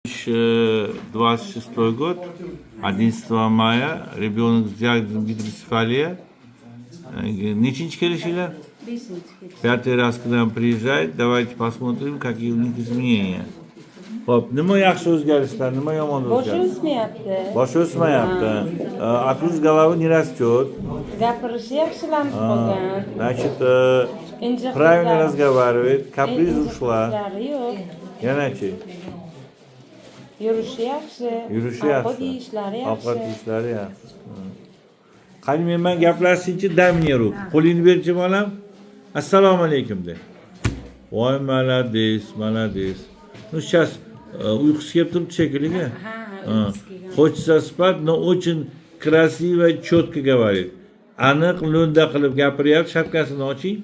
26 год, 11 мая, ребенок с диагнозом гидроцефалия. Нечинчи келишилар? Пятый раз к нам приезжает, давайте посмотрим, какие у них изменения. Hop, nima yaxshi o'zgarishlar, nima yomon Boshi o'zgarish? o'smayapti. Boshi o'smayapti. Okruz головы не растет. Gapirishi yaxshilanib qolgan. Значит, Injiq правильно qizlar- разговаривает, каприз injiq ушла. qizlari yo'q. Yanachi, Yurishi yaxshi. yurishi Ovqat yaxshi. yeyishlari Ovqat yaxshi. yeyishlari yaxshi. Qani men bilan gaplashishchi, дай мне руку. Qo'lingni berchi bolam. Assalomu alaykum de. Voy, молодец, молодец. Ну, сейчас uyqusi kelib turibdi shekilli. Хочется спать, но очень красиво, четко говорит. Aniq lo'nda qilib gapiryapti, shapkasini oching.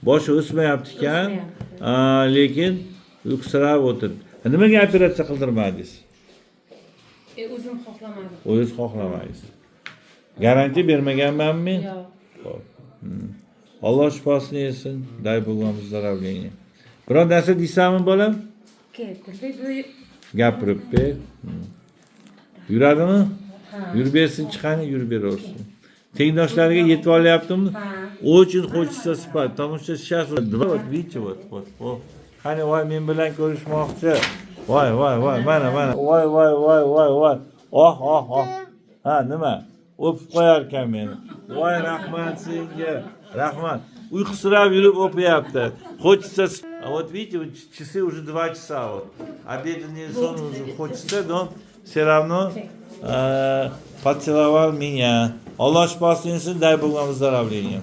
Boshi o'smayapti ekan, lekin uyqusirab o'tirdi. Nimaga operatsiya qildirmadingiz? O'zim xohlamadim. O'zingiz xohlamaysiz. Garantiya bermaganmanmi men? Yo'q. Xo'p. Alloh shifosini bersin. Дай Bog вам выздоровления. Biror narsa deysanmi bolam? Ketdi. Gapirib ber. Yuradimi? Yurib bersin, chiqani yurib beraversin. Tengdoshlariga yetib olyaptimi? Очень хочется спать, потому что сейчас вот видите, вот. Qani voy men bilan ko'rishmoqchi. Voy, mana. Voy. Oh. Ha, nima? O'pib qo'yar ekan meni. Voy, rahmat senga. Rahmat. Uyqusirab yurib o'pyapti. Хочется. Вот видите, вот часы уже 2 часа вот. Обеденный сон уже хочется, но все равно поцеловал меня. Аллах спасибо, дай Бог вам выздоровления.